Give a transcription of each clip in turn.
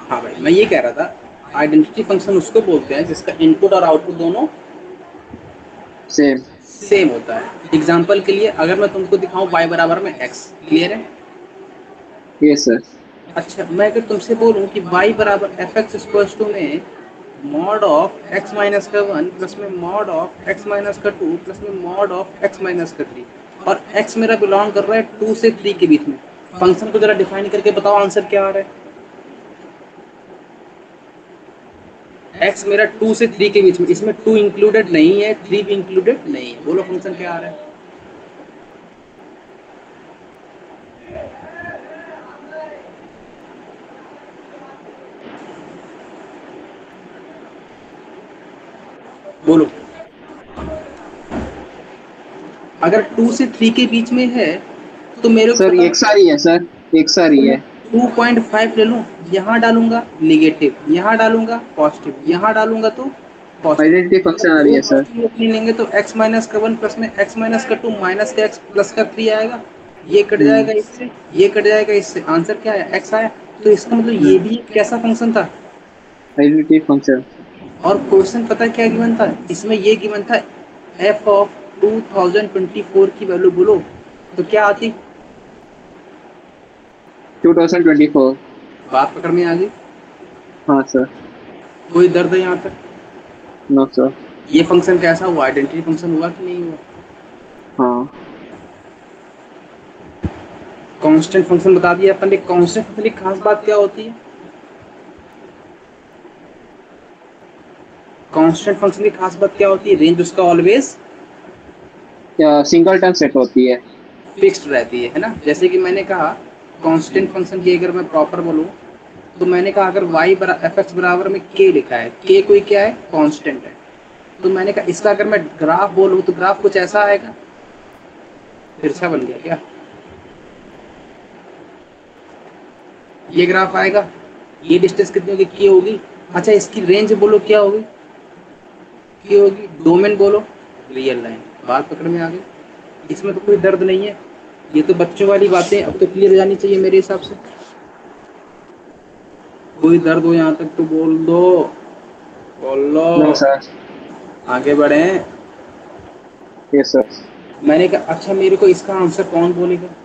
हाँ भाई, मैं ये कह रहा था आइडेंटिटी फंक्शन उसको बोलते हैं जिसका इनपुट और आउटपुट दोनों सेम। सेम होता है। एग्जाम्पल के लिए अगर मैं तुमको दिखाऊं y बराबर में x, क्लियर है? Yes sir. अच्छा, मैं अगर तुमसे बोलूं कि y बराबर एफ एक्स स्क्वायर टू में मॉड ऑफ x माइनस का 1 प्लस में मॉड ऑफ x माइनस का 2 प्लस में मॉड ऑफ x माइनस का 3, और x मेरा बिलोंग कर रहा है 2 से 3 के बीच में, फंक्शन को जरा डिफाइन करके बताओ आंसर क्या आ रहा है। x मेरा 2 से 3 के बीच में, इसमें 2 इंक्लूडेड नहीं है, 3 भी इंक्लूडेड नहीं है, बोलो फंक्शन क्या आ रहा है। बोलो। अगर 2 से 3 के बीच में है तो मेरे को सर पता एक सारी है सर, एक सारी है, है। 2.5 ले लूँ, यहाँ डालूंगा निगेटिव, यहाँ डालूंगा पॉजिटिव, यहाँ डालूंगा तो पॉजिटिव। आइडेंटिटी फंक्शन आ रही दो है सर। पॉजिटिव ओपनिंग लेंगे तो x माइनस का 1 प्लस में x माइनस का 2 माइनस का x प्लस का 3 आएगा। ये कट जाएगा इससे, ये कट जाएगा इससे, आंसर क्या है, x आया। तो इसका मतलब ये भी एक कैसा फंक्शन था। Identity function. और क्वेश्चन पता है क्या गिवन था इसमें, ये गिवन था f ऑफ 2024 की वैल्यू बोलो तो क्या आती। 2024। बात पकड़ में आ गई। हाँ सर। कोई दर्द है यहाँ तक। No sir. ये फंक्शन कैसा हुआ, आइडेंटिटी फंक्शन हुआ कि नहीं हुआ। हाँ। कांस्टेंट फंक्शन बता दिया अपन ने। कांस्टेंट फंक्शन की खास बात क्या होती है, कांस्टेंट फंक्शन की खास बात क्या होती है, रेंज उसका ऑलवेज क्या सिंगल टर्म सेट होती है। फिक्स्ड रहती है ना। जैसे कि मैंने कहा कांस्टेंट फंक्शन की अगर मैं प्रॉपर बोलूँ तो मैंने कहा अगर y एफ एक्स बराबर में k लिखा है, k कोई क्या है, कांस्टेंट है, तो मैंने कहा इसका अगर मैं ग्राफ बोलूँ तो ग्राफ कुछ ऐसा आएगा, तिरछा बन गया क्या, ये ग्राफ आएगा, ये डिस्टेंस कितनी होगी, k होगी। अच्छा, इसकी रेंज बोलो क्या होगी, k होगी। डोमेन बोलो रियल लाइन। बात पकड़ में आ गई। इसमें तो कोई दर्द नहीं है, ये तो बच्चों वाली बातें अब तो क्लियर हो जानी चाहिए मेरे हिसाब से। कोई दर्द हो यहाँ तक तो बोल दो, बोल लो, नो सर। आगे बढ़े। Yes sir. मैंने कहा अच्छा मेरे को इसका आंसर कौन बोलेगा।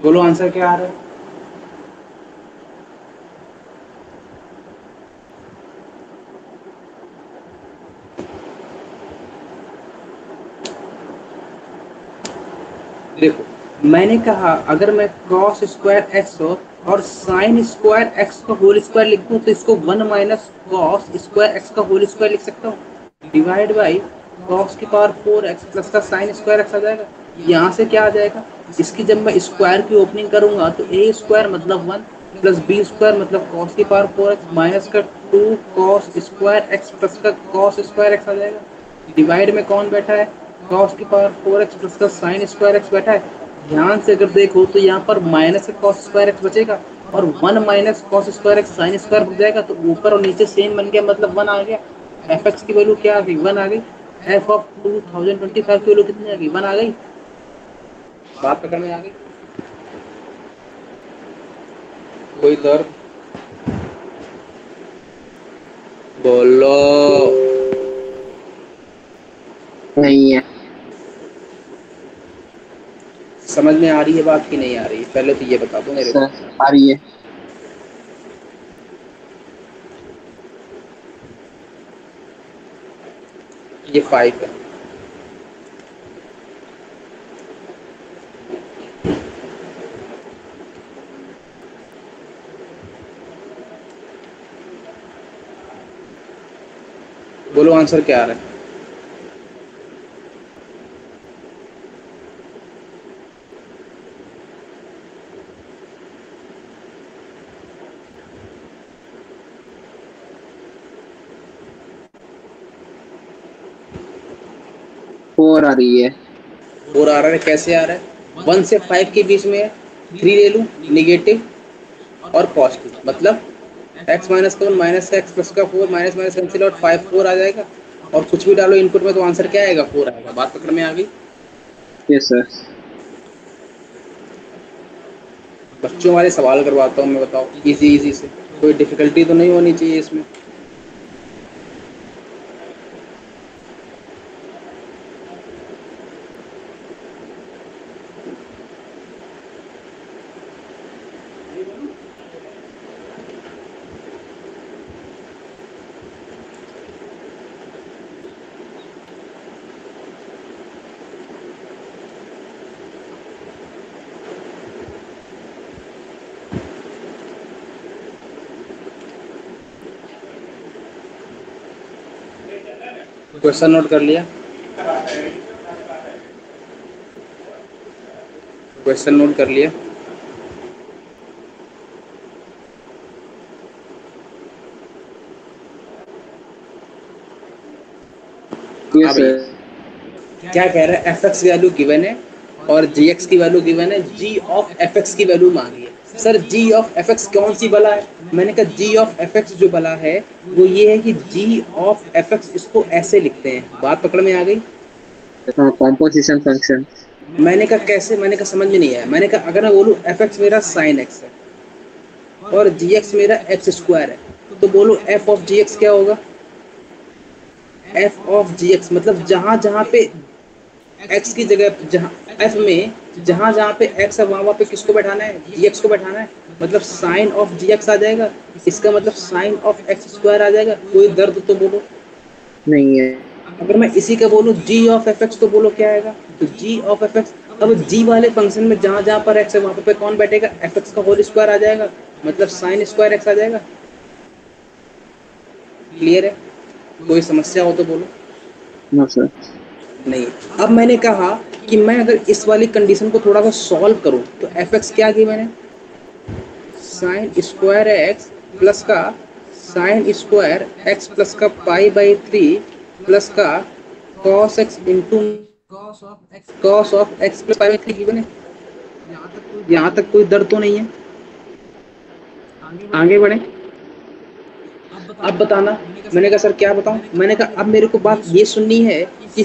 बोलो आंसर क्या आ रहा है। देखो मैंने कहा अगर मैं कॉस स्क्वायर एक्स और साइन स्क्वायर एक्स का होल स्क्वायर लिख दूं तो इसको 1 माइनस कॉस स्क्वायर एक्स का होल स्क्वायर लिख सकता हूँ, डिवाइड बाई कॉस की पावर 4x प्लस का साइन स्क्वायर एक्स आ जाएगा। यहाँ से क्या आ जाएगा, इसकी जब मैं स्क्वायर की ओपनिंग करूंगा तो ए स्क्वायर मतलब 1 प्लस बी स्क्वायर मतलब कॉस की पावर 4x माइनस का 2 कॉस स्क्वायर एक्स प्लस का कॉस स्क्वायर एक्स आ जाएगा। डिवाइड में कौन बैठा है, कॉस की पावर 4x प्लस का साइन स्क्वायर एक्स बैठा है। ध्यान से अगर देखो तो यहाँ पर माइनस का कॉस स्क्वायर एक्स बचेगा और 1 minus cos square x sine square बच जाएगा, तो ऊपर और नीचे सेम बन गया, मतलब 1 आ गया। एफ एक्स की वैल्यू क्या आ गई, 1 आ गई। एफ ऑफ 2025 की वैल्यू कितनी आ गई, 1 आ गई। बात पकड़ में आ गई। कोई दर्द, बोलो। नहीं है। समझ में आ रही है बात की नहीं आ रही है, पहले तो ये बता दो मेरे को। सर आ रही है। ये 5 है। बोलो आंसर क्या आ रहा है। 4 आ रही है। 4 आ रहा है, कैसे आ रहा है, 1 से 5 के बीच में है 3 ले लूँ निगेटिव और पॉजिटिव, मतलब x माइनस का 1 माइनस का x प्लस का 4 माइनस माइनस कैंसिल आउट 5 4 आ जाएगा, और कुछ भी डालो इनपुट में तो आंसर क्या आएगा 4 आएगा। बात पकड़ में आ गई? Yes sir. बच्चों वाले सवाल करवाता हूँ मैं, बताओ इजी इजी से, कोई डिफिकल्टी तो नहीं होनी चाहिए इसमें। क्वेश्चन नोट कर लिया? क्वेश्चन नोट कर लिया? Yes sir. क्या कह रहा है, एफ एक्स वैल्यू गिवन है और जी एक्स की वैल्यू गिवन है, जी ऑफ एफ एक्स की वैल्यू मांगी है। Sir g of f x कौन सी बला है? मैंने कहा जी ऑफ एफ एक्स जो बला है वो ये है कि जी ऑफ एफ एक्स इसको ऐसे लिखते हैं। बात पकड़ में आ गई? Composition function. मैंने कहा कैसे? मैंने कहा समझ में नहीं आया। मैंने कहा अगर मैं बोलूँ एफ एक्स मेरा साइन एक्स है और जी एक्स मेरा एक्स स्क्वायर है, तो बोलो एफ ऑफ जी एक्स क्या होगा? एफ ऑफ जी एक्स मतलब जहां जहां पे x की जगह, जहाँ f में जहां जहां पे x है वहां पे किसको बैठाना है? gx को बैठाना है, मतलब साइन ऑफ gx आ जाएगा। इसका मतलब साइन ऑफ x स्क्वायर आ जाएगा। कोई दर्द तो बोलो नहीं है। अगर मैं इसी का बोलूँ g ऑफ fx तो बोलो क्या आएगा? तो g ऑफ fx, अब g वाले फंक्शन में जहां जहां पर x है वहां पे कौन बैठेगा? fx का होल स्क्वायर आ जाएगा, मतलब साइन स्क्वायर x आ जाएगा। क्लियर है? कोई समस्या हो तो बोलो। No sir. नहीं। अब मैंने कहा कि मैं अगर इस वाली कंडीशन को थोड़ा सा सॉल्व करूं तो एफ एक्स क्या की मैंने? साइन स्क्वायर एक्स प्लस का साइन स्क्वायर एक्स प्लस का पाई बाई 3 प्लस का cos x into cos of x plus pi by 3 given है। यहाँ तक कोई दर्द तो नहीं है? आगे बढ़े। अब बताना। मैंने कहा सर क्या बताऊं? मैंने कहा अब मेरे को बात ये सुननी है कि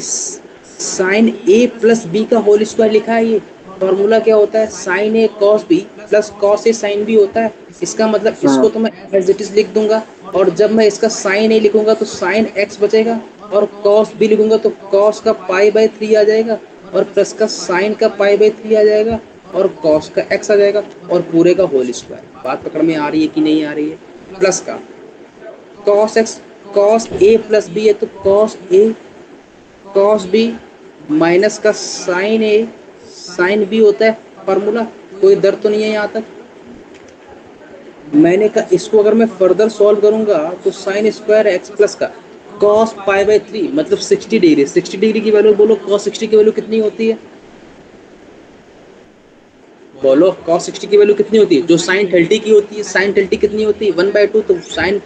साइन ए प्लस बी का होल स्क्वायर लिखा है, ये फॉर्मूला क्या होता है? Sign A cos B plus cos A sine B होता है। इसका मतलब इसको तो मैं एज इट इज लिख दूंगा, और जब मैं इसका साइन ए लिखूंगा तो साइन एक्स बचेगा, और कॉस बी लिखूंगा तो कॉस का पाई बाई 3 आ जाएगा, और प्लस का साइन का पाई बाई 3 आ जाएगा, और कॉस का एक्स आ जाएगा, और पूरे का होल स्क्वायर। बात पकड़ में आ रही है कि नहीं आ रही है? प्लस का cos x, cos A plus B है तो cos A cos B minus का साइन ए साइन बी होता है फॉर्मूला। कोई दर्द तो नहीं है यहाँ तक? मैंने कहा इसको अगर मैं फर्दर सॉल्व करूंगा तो साइन स्क्वायर एक्स प्लस का कॉस पाई बाई 3 मतलब 60 डिग्री। 60 डिग्री की वैल्यू बोलो, कॉस 60 की वैल्यू कितनी होती है? बोलो कॉस 60 की वैल्यू कितनी होती है? जो साइन 30 की होती है। साइन 30 कितनी होती है? 1/2, तो साइन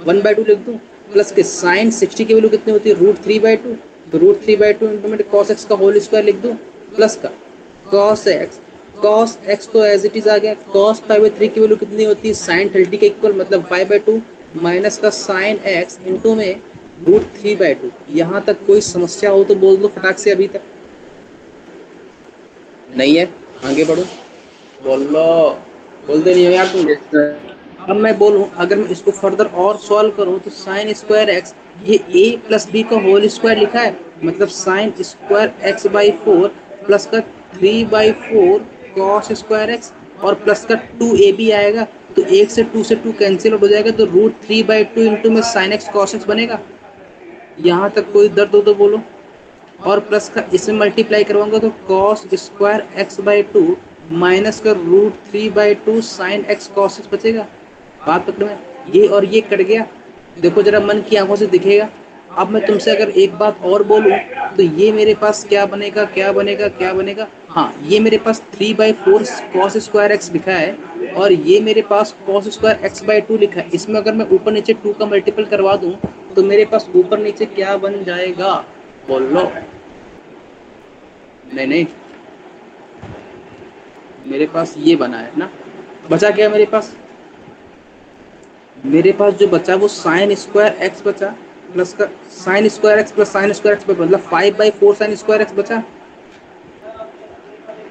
1/2 लिख दूं, प्लस के साइन 60 की वैल्यू कितनी होती है? √3/2, तो √3/2 इंटू में कॉस एक्स का होल स्क्वायर लिख दूं, प्लस का कॉस एक्स तो एज इट इज आ गया। कॉस पाई बाई 3 की वैल्यू कितनी होती है? साइन 30 के इक्वल, मतलब 5/2 माइनस का साइन एक्स इंटू में √3/2। यहाँ तक कोई समस्या हो तो बोल दो फटाक से। अभी तक नहीं है? आगे बढ़ो, बोलो। बोलते नहीं हो यार तुम। Yes sir. अब मैं बोलूं अगर मैं इसको फर्दर और सॉल्व करूं तो साइन स्क्वायर एक्स, ये a प्लस बी का होल स्क्वायर लिखा है, मतलब sine square x by 4 plus का 3/4 कॉस स्क्वायर एक्स, और प्लस का 2ab आएगा, तो 1 से 2 से 2 कैंसिल हो जाएगा, तो √3/2 इंटू में साइन एक्स कॉस एक्स बनेगा। यहाँ तक कोई दर्द हो तो बोलो। और प्लस का इसमें मल्टीप्लाई करवाऊंगा तो cos square x by 2 minus का √3/2 साइन एक्स कॉस एक्स बचेगा। बात पकड़ में, ये और ये कट गया। देखो जरा मन की आंखों से दिखेगा। अब मैं तुमसे अगर एक बात और बोलूं तो ये मेरे पास क्या बनेगा, क्या बनेगा, क्या बनेगा? हाँ, ये मेरे पास 3/4 कॉस स्क्वायर एक्स लिखा है, और ये मेरे पास कॉस स्क्वायर एक्स बाई 2 लिखा है। इसमें अगर मैं ऊपर नीचे 2 का मल्टीपल करवा दूं तो मेरे पास ऊपर नीचे क्या बन जाएगा? बोल लो। नहीं नहीं, मेरे पास ये बना है ना, बचा क्या मेरे पास? मेरे पास जो बचा वो साइन स्क्वायर एक्स बचा, प्लस का sine square x plus sine square x, मतलब 5/4 साइन स्क्वायर एक्स बचा।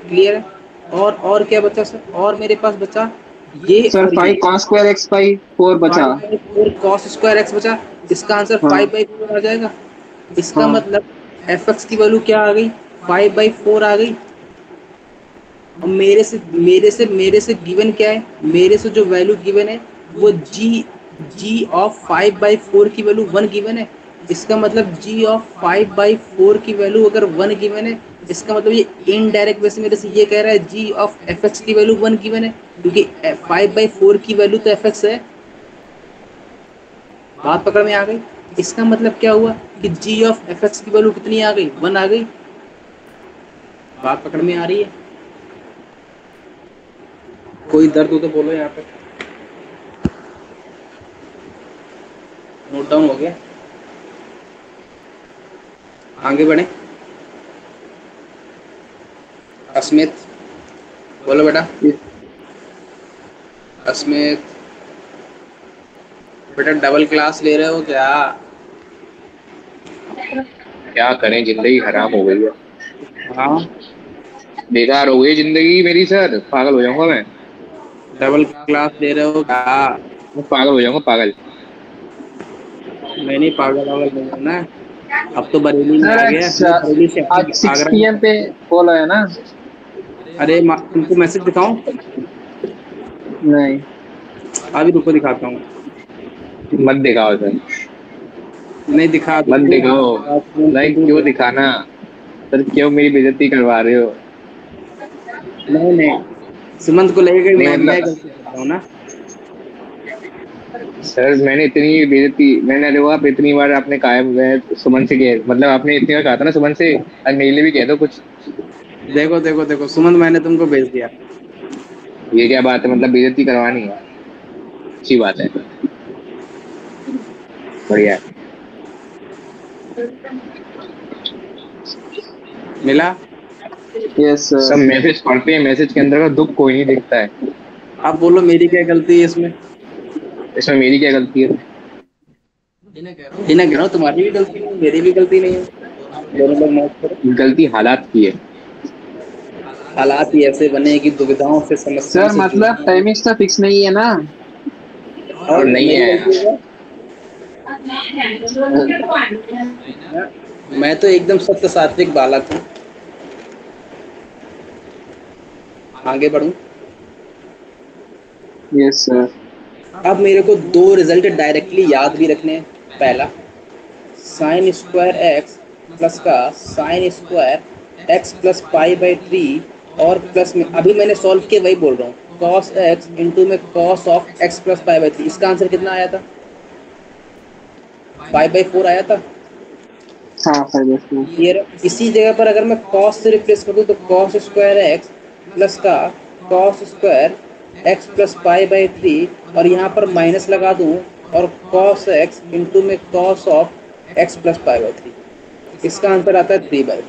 क्लियर है? और क्या बचा सर? और मेरे पास बचा ये सर और 5 ये, cos स्क्वायर एक्स बाई 4 बचा। 5/4 कॉस स्क्वायर एक्स बचा। इसका आंसर हाँ 5/4 आ जाएगा। इसका हाँ मतलब एफ एक्स की वैल्यू क्या आ गई? 5/4 आ गई। और मेरे से गिवन क्या है? मेरे से जो वैल्यू गिवन है वो जी ऑफ 5/4 की वैल्यू 1 गिवन है। इसका मतलब जी ऑफ 5/4 की वैल्यू अगर 1 गिवन है, इसका मतलब ये इनडायरेक्ट वे से मेरे से ये कह रहा है जी ऑफ एफ एक्स की वैल्यू 1 गिवन है, क्योंकि 5/4 की वैल्यू तो एफ एक्स है। बात पकड़ में आ गई? इसका मतलब क्या हुआ कि जी ऑफ एफ एक्स की वैल्यू कितनी आ गई? 1 आ गई। बात पकड़ में आ रही है? कोई दर्द हो तो बोलो यहाँ पे। नोट डाउन हो गया? आगे बढ़े। अस्मित बोलो बेटा। अस्मित बेटा डबल क्लास ले रहे हो क्या? क्या करें, जिंदगी हराम हो गई है, हाँ, बेकार हो गई जिंदगी मेरी सर, पागल हो जाऊंगा मैं। डबल क्लास ले रहे हो क्या? मैं पागल हो जाऊंगा, पागल। मैं नहीं पागल वागल नहीं हूँ ना। अब तो बरेली में सर आ गया, मैं बरेली से आज 6 आगरा में। PM पे कॉल आया ना। अरे तुमको मैसेज दिखाऊं? नहीं अभी रुको दिखाता हूँ। मत दिखाओ सर, नहीं दिखा मत दूँ? दिखाओ। नहीं, क्यों दिखाना सर, क्यों मेरी बेइज्जती करवा रहे हो? नहीं, सुमंत को लगेगा नहीं मैं मतलब गलती करता हूँ ना। सर, मैंने इतनी बेइज्जती, मैंने, अरे वो आप इतनी बार आपने कहा है, मैं सुमन से कह, मतलब आपने इतनी बार कहा था ना सुमन से, और मेरे लिए भी कह दो कुछ। देखो देखो देखो सुमंत, मैंने तुमको भेज दिया। ये क्या बात है, मतलब बेइज्जती करवानी है? अच्छी बात है, बढ़िया है। मिला? यस सब सर। मैसेज पढ़ते हैं, मैसेज के अंदर का दुख कोई नहीं दिखता है। आप बोलो मेरी क्या गलती है इसमें? इसमें मेरी क्या गलती है? इन्हें कह रहा हूँ तुम्हारी भी गलती नहीं, मेरी भी गलती नहीं है। दोनों लोग मौज करो। गलती हालात की है। हालात ही ऐसे बने कि दुविधाओं से, समस्याओं सर से मतलब जूझना। टाइमिंग्स तो फिक्स नहीं है ना। और नहीं मेरी है, गलती है? मैं तो एकदम सत्य सात्विक बालक हूँ। आगे बढ़ूं? Yes sir. अब मेरे को दो रिजल्ट डायरेक्टली याद भी रखने हैं। पहला, साइन स्क्वायर एक्स प्लस का साइन स्क्वायर एक्स प्लस 5/3 और प्लस में अभी मैंने सॉल्व किया वही बोल रहा हूँ, कॉस एक्स इंटू में कॉस ऑफ एक्स प्लस 5/3। इसका आंसर कितना आया था? 5/4 आया था। हाँ सर यस। ये इसी जगह पर अगर मैं कॉस से रिप्लेस कर दूँ तो कॉस स्क्वायर एक्स प्लस का कॉस स्क्वायर एक्स प्लस 5/3 और यहाँ पर माइनस लगा दूँ और कॉस एक्स इंटू में कॉस ऑफ एक्स प्लस 5/3। इसका आंसर आता है 3/4।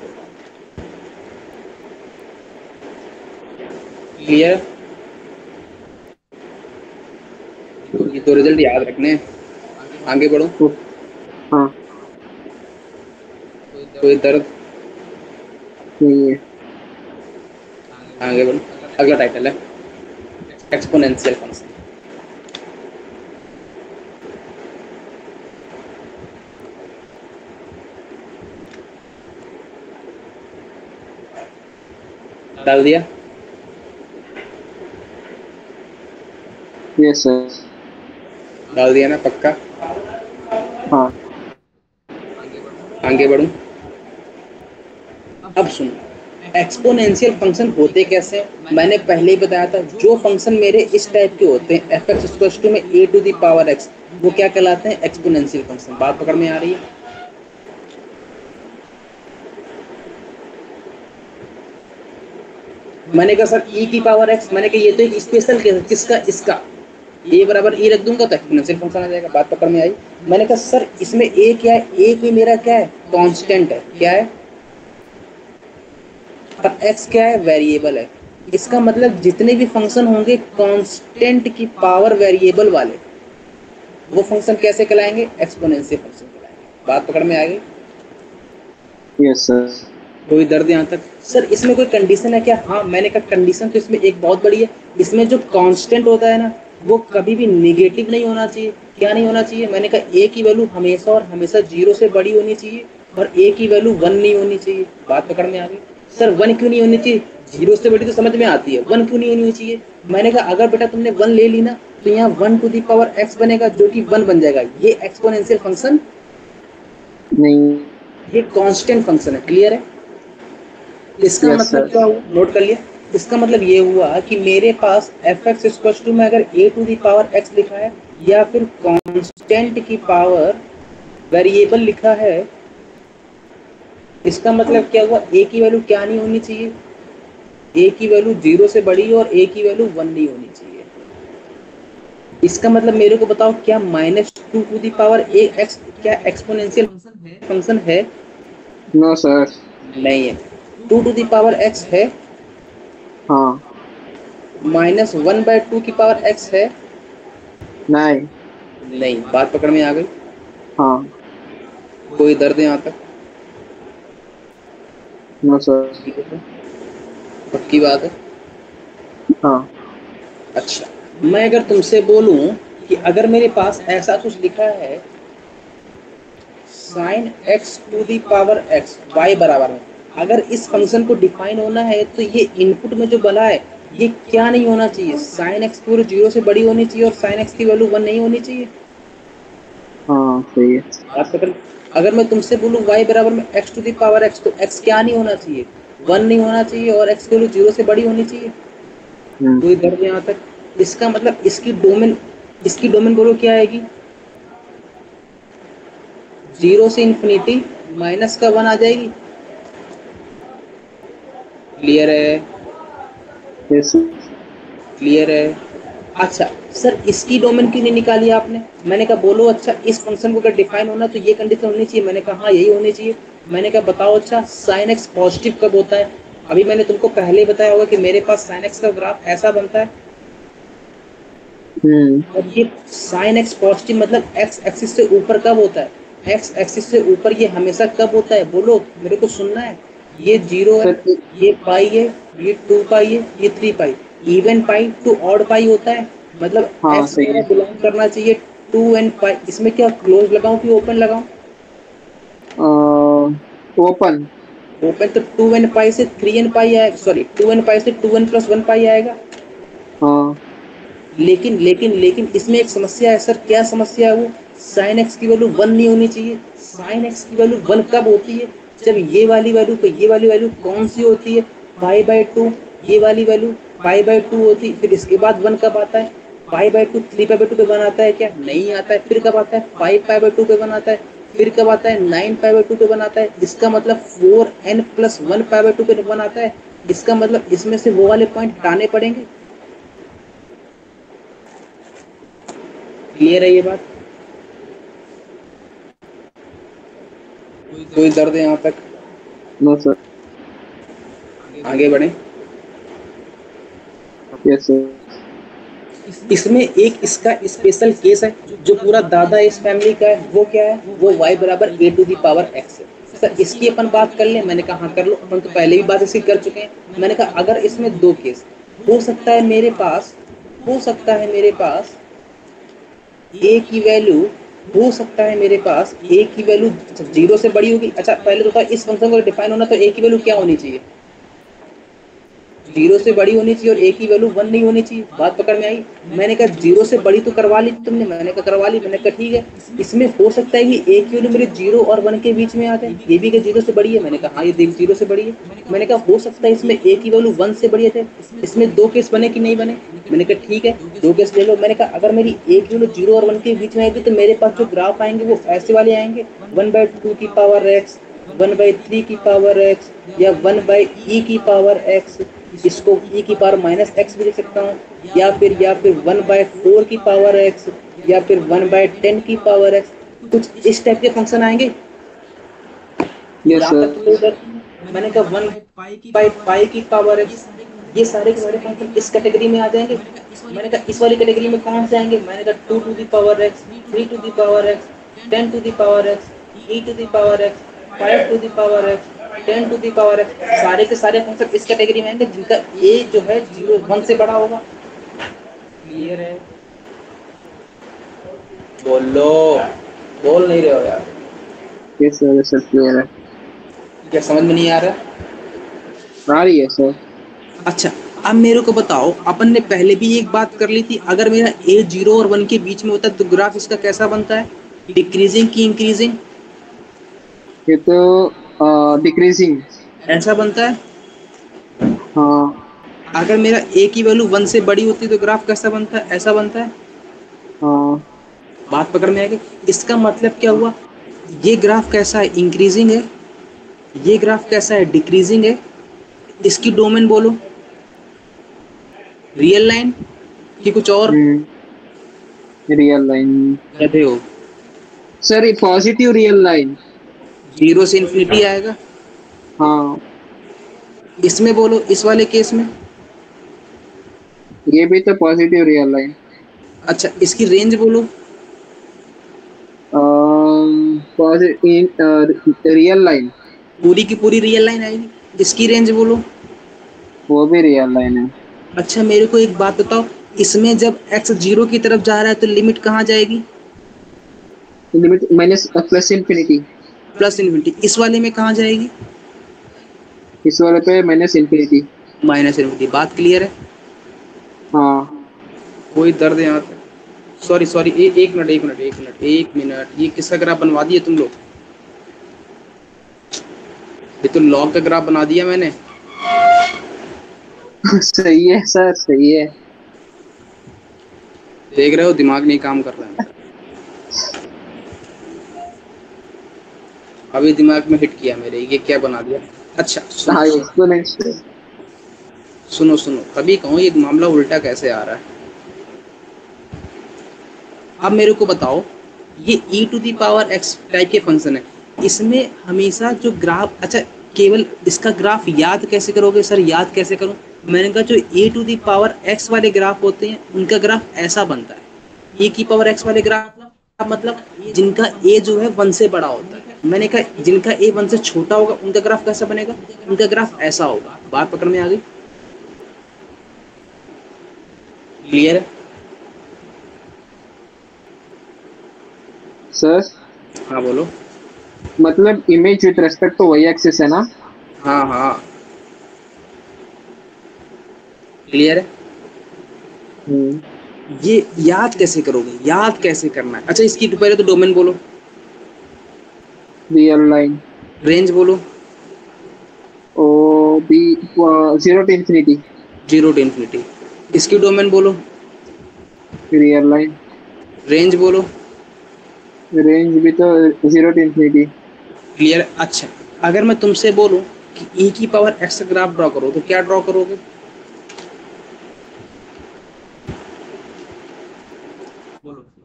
क्लियर? ये दो रिजल्ट याद रखने हैं। आगे बढ़ो। हाँ कोई दर्द? नहीं है। आगे बढ़ो। अगला टाइटल है एक्सपोनेंशियल फंक्शन। डाल दिया? Yes sir. डाल दिया ना पक्का? हाँ आगे बढ़ूं? अब सुन, एक्सपोनेंशियल फंक्शन होते कैसे हैं? मैंने पहले ही बताया था, जो फंक्शन मेरे इस टाइप के होते हैं एफ एक्स इक्वल्स टू में ए टू द पावर एक्स, वो क्या कहलाते हैं? Exponential function. बात पकड़ में आ रही है? मैंने कहा सर e की पावर x, मैंने कहा ये तो एक स्पेशल केस है। किसका? इसका। a बराबर e रख दूंगा तो एक्सपोनेंशियल फंक्शन आ जाएगा। बात पकड़ में आई? मैंने कहा सर इसमें a क्या है? a कोई मेरा क्या है? कांस्टेंट है। क्या है? और x क्या है? वेरिएबल है। इसका मतलब जितने भी फंक्शन होंगे कांस्टेंट की पावर वेरिएबल वाले, वो फंक्शन कैसे कहलाएंगे? एक्सपोनेंशियल फंक्शन कहलाएंगे। बात पकड़ में आ गई? Yes sir. कोई दर्द यहाँ तक? सर इसमें कोई कंडीशन है क्या? हाँ, मैंने कहा कंडीशन तो इसमें एक बहुत बड़ी है। इसमें जो कांस्टेंट होता है ना, वो कभी भी नेगेटिव नहीं होना चाहिए। क्या नहीं होना चाहिए? मैंने कहा ए की वैल्यू हमेशा और हमेशा 0 से बड़ी होनी चाहिए, और ए की वैल्यू 1 नहीं होनी चाहिए। बात पकड़ में आ गई? सर 1 क्यों नहीं होनी चाहिए? 0 से बड़ी तो समझ में आती है, 1 क्यों नहीं होनी चाहिए? मैंने कहा अगर बेटा तुमने 1 ले ली ना, तो यहाँ 1 टू द पावर x बनेगा, जो कि 1 बन जाएगा। ये एक्सपोनेंशियल फंक्शन नहीं। ये कांस्टेंट फंक्शन है। क्लियर है? इसका Yes, मतलब sir. क्या हुआ? नोट कर लिया। इसका मतलब ये हुआ कि मेरे पास fx इक्वल टू में अगर a to the power x लिखा है, या फिर कांस्टेंट की पावर वेरिएबल लिखा है, इसका मतलब क्या हुआ? a की वैल्यू क्या नहीं होनी चाहिए? a की वैल्यू 0 से बड़ी और a की वैल्यू 1 नहीं होनी चाहिए। इसका मतलब मेरे को बताओ, क्या -2 to the power a x क्या एक्सपोनेंशियल फंक्शन है? No sir. नहीं है। 2 टू दी पावर x है, हाँ। -1/2 की पावर x है? नहीं। नहीं। बात पकड़ में आ गई? हाँ। कोई दर्द यहाँ तक? No sir. पक्की बात है? हाँ। अच्छा, मैं अगर तुमसे बोलूं कि अगर मेरे पास ऐसा कुछ लिखा है sin x to the power x y बराबर है, अगर इस फंक्शन को डिफाइन होना है तो ये इनपुट में जो बना है ये क्या नहीं होना चाहिए? sin x की वैल्यू 0 से बड़ी होनी चाहिए और sin x की वैल्यू 1 नहीं होनी चाहिए। हाँ सही है। बात पकड़। अगर मैं तुमसे बोलूं y बराबर में x to the power x, तो x क्या नहीं होना चाहिए? 1 नहीं होना चाहिए, और x की वैल्यू 0 से बड़ी होनी चाहिए। कोई दर्द यहाँ तक? इसका मतलब इसकी डोमेन बोलो क्या आएगी? 0 से इन्फिनिटी माइनस का 1 आ जाएगी। क्लियर है? यस। क्लियर है? अच्छा सर, इसकी डोमेन क्यों नहीं निकाली आपने? मैंने कहा बोलो। अच्छा, इस फंक्शन को अगर डिफाइन होना तो ये कंडीशन होनी चाहिए। मैंने कहा हाँ यही होनी चाहिए। मैंने कहा बताओ, अच्छा sin x पॉजिटिव कब होता है? अभी मैंने तुमको पहले ही बताया होगा कि मेरे पास sin x का ग्राफ ऐसा बनता है, और ये sin x पॉजिटिव मतलब x एक्सिस से ऊपर कब होता है? x एक्सिस से ऊपर ये हमेशा कब होता है? बोलो, मेरे को सुनना है। ये 0 है, ये पाई है, ये 2 पाई है, ये 3 pi. Even pi to odd pi होता है, मतलब हाँ, x सही है। बिलोंग करना चाहिए 2n पाई। इसमें क्या क्लोज लगाऊं कि ओपन लगाऊं? ओपन। ओपन। तो 2n पाई से 3n पाई आएगा, सॉरी 2n पाई से 2n प्लस 1 पाई आएगा। हाँ। लेकिन इसमें एक समस्या है सर। क्या समस्या है वो? sin x की वैल्यू 1 नहीं होनी चाहिए। sin x की वैल्यू 1 कब होती है? जब ये वाली वैल्यू, तो ये वाली वैल्यू कौन सी होती है? π/2। ये वाली वैल्यू π/2 होती है। फिर इसके बाद 1 कब आता है? π/2 3π/2 पे 1 आता है क्या? नहीं आता है। फिर कब आता है? 5π/2 पे 1 आता है। फिर कब आता है? 9π/2 पे 1 आता है। इसका मतलब 4n + 1π/2 पे 1 आता है। इसका मतलब इसमें से वो वाले पॉइंट हटाने पड़ेंगे। क्लियर है ये बात? कोई दर्द है यहाँ तक? No sir. आगे बढ़े। Yes sir. इसमें एक इसका स्पेशल केस है जो पूरा दादा इस फैमिली का है। वो क्या है? वो y बराबर a to the power x है। सर इसकी अपन बात कर ले। मैंने कहा हाँ कर लो, अपन तो पहले भी बात इसकी कर चुके हैं। मैंने कहा अगर इसमें दो केस हो सकता है मेरे पास, a की वैल्यू हो सकता है मेरे पास a की वैल्यू 0 से बड़ी होगी। अच्छा पहले तो बताओ, इस फंक्शन को डिफाइन होना तो a की वैल्यू क्या होनी चाहिए? 0 से बड़ी होनी चाहिए, और a की वैल्यू 1 नहीं होनी चाहिए। बात पकड़ में आई? मैंने कहा 0 से बड़ी तो करवा ली तुमने। मैंने कहा करवा ली। मैंने कहा ठीक है। इसमें हो सकता है कि a की वैल्यू मेरे 0 और 1 के बीच में आ जाए। ये भी 0 से बड़ी है। मैंने कहा हाँ ये देख 0 से बड़ी है। मैंने कहा हो सकता है इसमें a की वैल्यू 1 से बड़ी है। इसमें दो केस बने कि नहीं बने? मैंने कहा ठीक है, दो केस ले लो। मैंने कहा अगर मेरी a की वैल्यू 0 और 1 के बीच में आएगी तो मेरे पास जो ग्राफ आएंगे वो ऐसे वाले आएंगे, 1/2 की पावर x, 1/3 की पावर x, या 1/e की पावर x। इसको e की पावर -x भी लिख सकता हूँ, या फिर 1/4 की पावर x, या फिर 1/10 की पावर x। कुछ इस टाइप के फंक्शन आएंगे। Yes sir. मैंने कहा 1/π की पावर x, ये सारे के सारे फंक्शन इस कैटेगरी में आ जाएंगे। मैंने कहा इस वाली कैटेगरी में कहाँ से आएंगे, मैंने कहा 2 to the power x, 3 to the power x, 10 to the power x, e to the power x, 5 to the power x, 10 to the power x, सारे के सारे फंक्शन इस कैटेगरी में आएंगे जिनका a जो है 0 1 से बड़ा होगा। क्लियर है? बोलो, बोल नहीं रहे हो यार। यस सर, सर क्लियर है। क्या समझ में नहीं आ रहा? आ रही है सर। अच्छा, अब मेरे को बताओ, अपन ने पहले भी एक बात कर ली थी, अगर मेरा a 0 और 1 के बीच में होता है तो ग्राफ इसका कैसा बनता है, डिक्रीजिंग की इंक्रीजिंग? ये तो डिक्रीजिंग ऐसा बनता है। हाँ अगर मेरा a की वैल्यू 1 से बड़ी होती है तो ग्राफ कैसा बनता है, ऐसा बनता है। हाँ बात पकड़ में आ गई? इसका मतलब क्या हुआ, ये ग्राफ कैसा है, इंक्रीजिंग है, ये ग्राफ कैसा है, डिक्रीजिंग है। इसकी डोमेन बोलो, रियल लाइन कि कुछ और? रियल लाइन कहते हो सर, पॉजिटिव रियल लाइन। 0 से इन्फिनिटी आएगा। हाँ इसमें बोलो, इस वाले केस में। ये भी तो पॉजिटिव रियल लाइन। अच्छा, इसकी रेंज बोलो। रियल लाइन, पूरी की पूरी रियल लाइन आएगी। इसकी रेंज बोलो। वो भी रियल लाइन है। अच्छा, मेरे को एक बात बताओ, इसमें जब x 0 की तरफ जा रहा है तो लिमिट कहाँ जाएगी? Limit minus plus infinity. Plus infinity. इस वाले में कहाँ जाएगी? इस वाले पे माइनस इन्फिनिटी। Minus infinity. बात क्लियर है? हाँ कोई दर्द यहाँ तक? सॉरी सॉरी, एक मिनट, ये किसका ग्राफ बनवा दिया तुम लोग? ये तो लॉग का ग्राफ बना दिया मैंने। सही है सर, सही है। देख रहे हो, दिमाग नहीं काम कर रहा है। अभी दिमाग में हिट किया मेरे, ये क्या बना दिया। अच्छा सुनो, अभी कहूँ ये मामला उल्टा कैसे आ रहा है। अब मेरे को बताओ, ये e to the power x type के फंक्शन है, इसमें हमेशा जो ग्राफ, अच्छा केवल इसका ग्राफ याद कैसे करोगे सर? याद कैसे करूं? मैंने कहा जो a to the power x वाले ग्राफ होते हैं उनका ग्राफ ऐसा बनता है। a की पावर x वाले ग्राफ मतलब जिनका a जो है 1 से बड़ा होता है। मैंने कहा जिनका a 1 से छोटा होगा उनका ग्राफ कैसा बनेगा? उनका ग्राफ ऐसा होगा। बात पकड़ में आ गई? क्लियर है सर? हाँ बोलो। मतलब image with respect to y axis है ना? हाँ क्लियर है। ये याद कैसे करोगे, याद कैसे करना है? अच्छा, इसकी पहले तो डोमेन बोलो। Real line. रेंज बोलो। ओ बी 0 टू इन्फिनिटी। 0 to infinity. इसकी डोमेन बोलो। Real line. रेंज बोलो। रेंज भी तो 0 टू इन्फिनिटी। क्लियर। अच्छा, अगर मैं तुमसे बोलूं कि e की पावर x का ग्राफ ड्रॉ करो तो क्या ड्रॉ करोगे?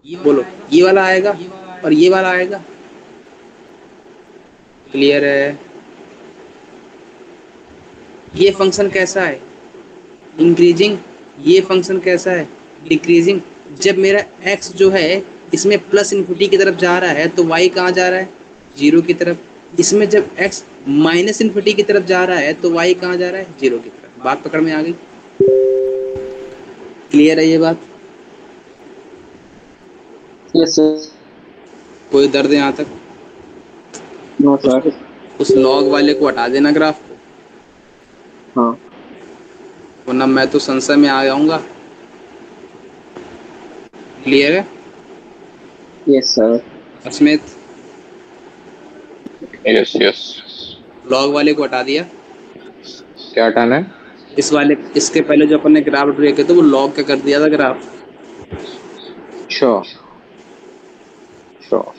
बोलो। ये वाला आएगा और ये वाला आएगा। क्लियर है? ये फंक्शन कैसा है? इंक्रीजिंग। ये फंक्शन कैसा है? डिक्रीजिंग। जब मेरा x जो है इसमें प्लस इन्फिनिटी की तरफ जा रहा है तो y कहाँ जा रहा है? 0 की तरफ। इसमें जब x माइनस इन्फिनिटी की तरफ जा रहा है तो y कहाँ जा रहा है? 0 की तरफ। बात पकड़ में आ गई? क्लियर है ये बात? Yes sir. कोई दर्द यहाँ तक? No sir. उस लॉग वाले को हटा देना ग्राफ को। हाँ, वरना मैं तो संशय में आ जाऊंगा। क्लियर है? Yes sir. Asmit, yes yes. Log वाले को हटा दिया। क्या हटाना है? इस वाले, इसके पहले जो अपन ने ग्राफ ड्रा किया था वो लॉग का कर दिया था ग्राफ। Sure sure.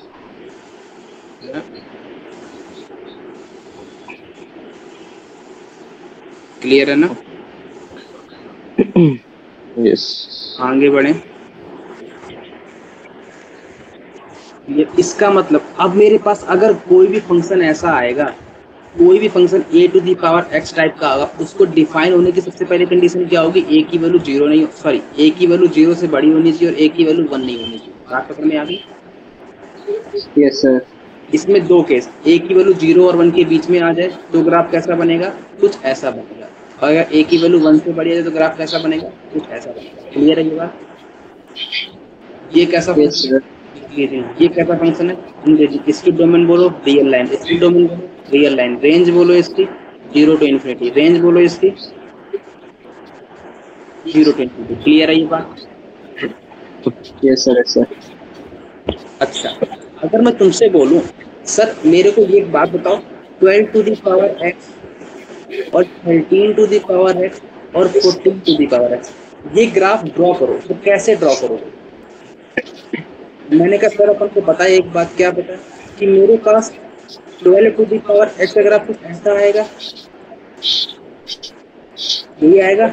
क्लियर है ना? यस। आगे बढ़े। ये इसका मतलब अब मेरे पास अगर कोई भी फंक्शन ऐसा आएगा कोई भी function a to the power x type का होगा, उसको डिफाइन होने की सबसे पहले कंडीशन क्या होगी, ए की वैल्यू जीरो नहीं, सॉरी ए की वैल्यू जीरो से बड़ी होनी चाहिए और ए की वैल्यू वन नहीं होनी चाहिए। बात पकड़ में आ गई। Yes sir. इसमें दो केस, ए की वैल्यू जीरो और वन के बीच में आ जाए तो ग्राफ कैसा बनेगा, कुछ ऐसा बनेगा। और अगर ए की वैल्यू वन से बड़ी आ जाए तो ग्राफ कैसा बनेगा, कुछ ऐसा बनेगा। क्लियर है ये बात? ये कैसा यस सर। ये कैसा फंक्शन है, इसकी डोमेन बोलो रियल लाइन, इसकी डोमेन बोलो रियल लाइन, रेंज बोलो इसकी जीरो टू इन्फिनिटी, रेंज बोलो इसकी जीरो टू इन्फिनिटी। क्लियर है ये बात? Yes sir. Yes sir. अच्छा, अगर मैं तुमसे बोलूं सर मेरे को ये एक बात बताओ, 12 टू दी पावर एक्स और 13 टू दी पावर एक्स और 14 टू दी पावर एक्स, ये ग्राफ ड्रॉ करो, तो कैसे ड्रॉ करोगे? मैंने कहा सर अपन को पता है एक बात, क्या पता है कि मेरे पास 12 टू दी पावर एक्स का ग्राफ कुछ ऐसा आएगा, यही आएगा।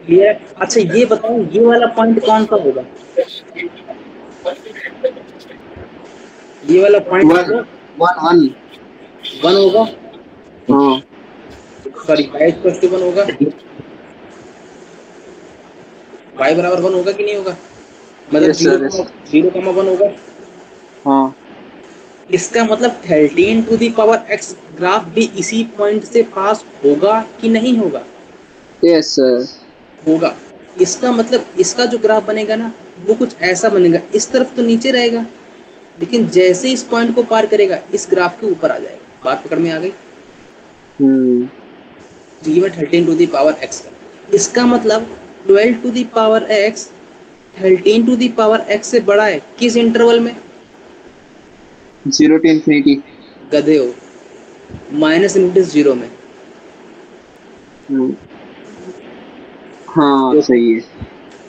क्लियर? अच्छा ये बताओ ये वाला पॉइंट कौन सा होगा, ये वाला पॉइंट वन होगा, हाँ सॉरी y इक्वल टू 1 होगा, y बराबर 1 होगा कि नहीं होगा, मतलब Yes, sir, yes. 0,1 होगा। हाँ इसका मतलब 13 to the power x graph भी इसी पॉइंट से पास होगा कि नहीं होगा? Yes sir. होगा। इसका मतलब इसका जो ग्राफ बनेगा ना वो कुछ ऐसा बनेगा, इस तरफ तो नीचे रहेगा लेकिन जैसे इस पॉइंट को पार करेगा इस ग्राफ के ऊपर आ जाएगा। बात पकड़ में आ गई? ये 13 टू दी पावर x का, इसका मतलब 12 to the power x 13 to the power x से बड़ा है किस इंटरवल में? 0 to infinity। गधे हो, माइनस इनटू जीरो में। हाँ सही है।